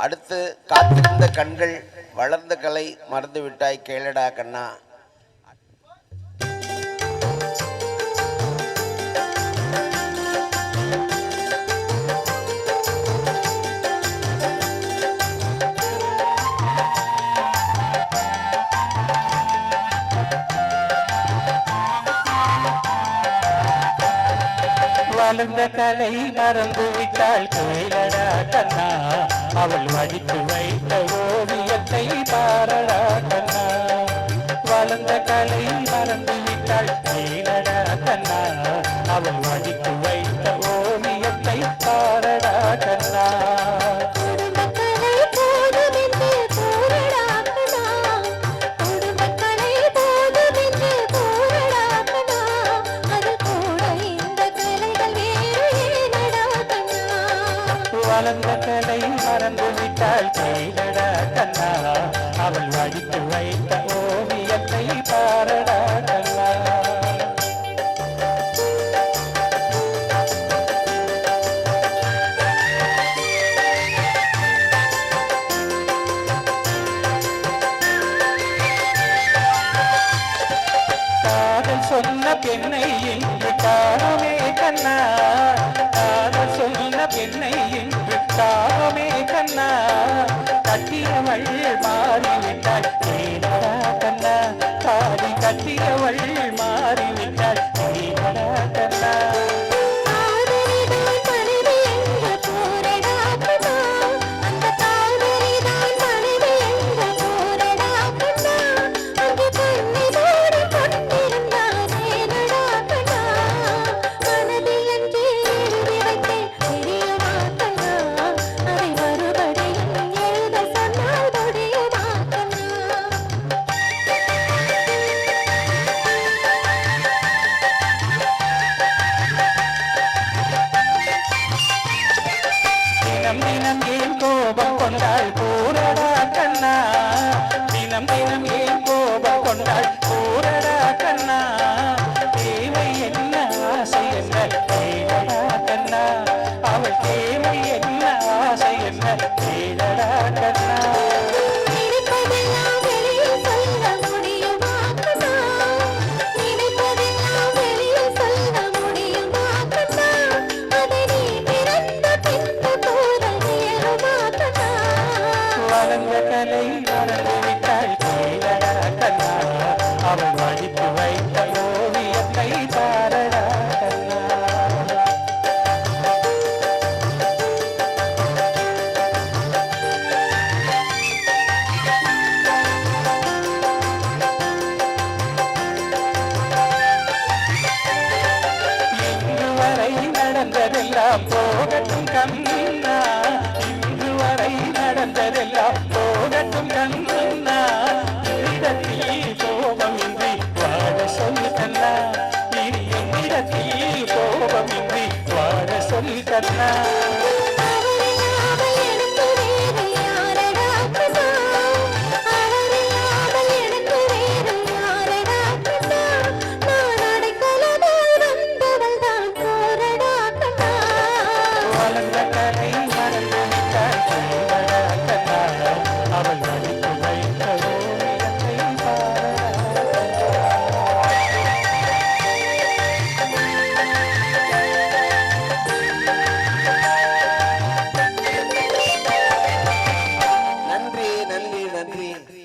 அடுத்து காத்திருந்த கண்கள் வளர்ந்த கலை மறந்து விட்டாய் கேளடா கண்ணா. வளர்ந்த கலை மறந்து விட்டாள் கேளடா கண்ணா, அவள் வடித்து வைத்த ஓவியத்தை பாரடா கண்ணா. வளர்ந்த கலை மறந்து விட்டாள் கேளடா கண்ணா, அவள் வடித்து வைத்த ஓவியத்தை பாரடா கண்ணா. வளர்ந்த கலை மறந்து விட்டாள் கேளடா கண்ணா, அவள் வடித்து வைத்த ஓவியத்தை பாரடா கண்ணா. காதல் சொன்ன பெண்ணை இன்று காணமே கண்ணா, காதல் சொன்ன பெண்ணை இன்று காணமே கண்ணா. கட்டியவள் மாறிவிட்டாள் கேளடா கண்ணா, காதி கட்டியவள் மாறிவிட்டாள் கேளடா கண்ணா. தினம் தினம் ஏன் கோபம் கொண்டாள் கூறடா கண்ணா, தினம் தினம் ஏன் கோபம் கொண்டாள் கூறடா கண்ணா. தேவை என்ன ஆசை என்ன கேளடா கண்ணா, அவள் தேவை என்ன ஆசை என்ன கேளடா கண்ணா. வளர்ந்த கலை மறந்து விட்டாள் கேளடா கண்ணா, அவள் வடித்து வைத்த ஓவியத்தை பாரடா கண்ணா. இன்று வரை நடந்ததெல்லாம் போகட்டும் கண்ணா, இன்று வரை நடந்ததெல்லாம் போகட்டும் கண்ணா. என்னிடத்தில் கோபமின்றி வாழ சொல் கண்ணா, இனி என்னிடத்தில் கோபமின்றி வாழ சொல் கண்ணா. வளர்ந்த கலை மறந்து விட்டாள் கேளடா கண்ணா, அவள் வடித்து வைத்த ஓவியத்தை நன்றி நன்றி நன்றி.